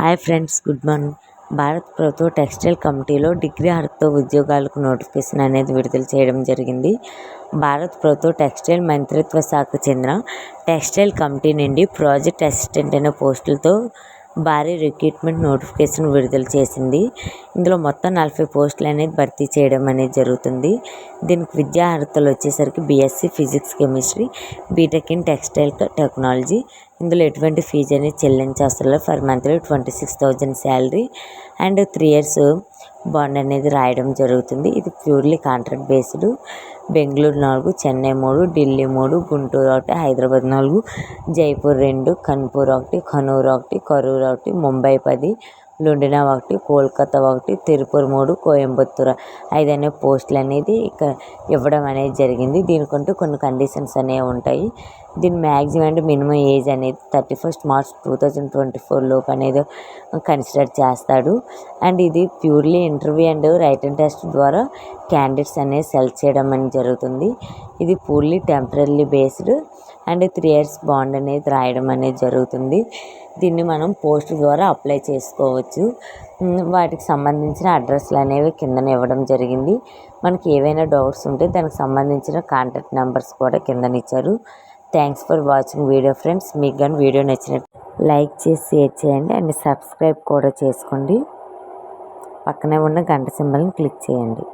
Hi friends, good morning. భారత ప్రభుత్వ textile కమిటీలో డిగ్రీ అర్హతతో ఉద్యోగాలకు నోటిఫికేషన్ అనేది విడుదల చేయడం జరిగింది. భారత ప్రభుత్వ టెక్స్టైల్ మంత్రిత్వ శాఖకు చెందిన టెక్స్టైల్ కమిటీ నుండి ప్రాజెక్ట్ అసిస్టెంట్ అనే పోస్టులతో భారీ రిక్రూట్మెంట్ నోటిఫికేషన్ విడుదల చేసింది. ఇందులో మొత్తం 40 పోస్టులు అనేది భర్తీ చేయడం అనేది జరుగుతుంది. దీనికి విద్యా అర్హతలు వచ్చేసరికి BSc physics chemistry, BTech in textile technology. ఇందులో ఎటువంటి ఫీజు అనేది చెల్లించవసరం లేదు. For monthly 26,000 salary and 3 years bond అనేది రాయడం జరుగుతుంది. ఇది purely contract based. Bengaluru 4, Chennai 3, Delhi 3, Guntur 1, Hyderabad 4, Jaipur 2, Kanpur 1, Kannur 1, Karur 1, Mumbai 10, Ludhiana 1, Kolkata 1, Tiruppur 3, Coimbatore 5 అనే పోస్టులు అనేది ఇవ్వడం అనేది జరిగింది. దీనికంటూ కొన్ని కండిషన్స్ అనేవి ఉంటాయి. దీని మ్యాక్సిమం అండ్ మినిమం ఏజ్ అనేది 31st March 2024 లోపు అనేది కన్సిడర్ చేస్తాడు. అండ్ ఇది purely interview and writing test ద్వారా క్యాండిడేట్స్ అనేది సెలెక్ట్ చేయడం అనేది జరుగుతుంది. ఇది purely temporary based and 3 years bond అనేది రాయడం అనేది జరుగుతుంది. దీన్ని మనం పోస్ట్ ద్వారా అప్లై చేసుకోవచ్చు. వాటికి సంబంధించిన అడ్రస్లు అనేవి కిందన ఇవ్వడం జరిగింది. మనకి ఏవైనా డౌట్స్ ఉంటే దానికి సంబంధించిన కాంటాక్ట్ నెంబర్స్ కూడా కిందన ఇచ్చారు. Thanks for watching video friends. మీకు కానీ వీడియో నచ్చినట్టు లైక్ చేసి షేర్ చేయండి అండ్ సబ్స్క్రైబ్ కూడా చేసుకోండి. పక్కనే ఉన్న గంట సింబల్ని క్లిక్ చేయండి.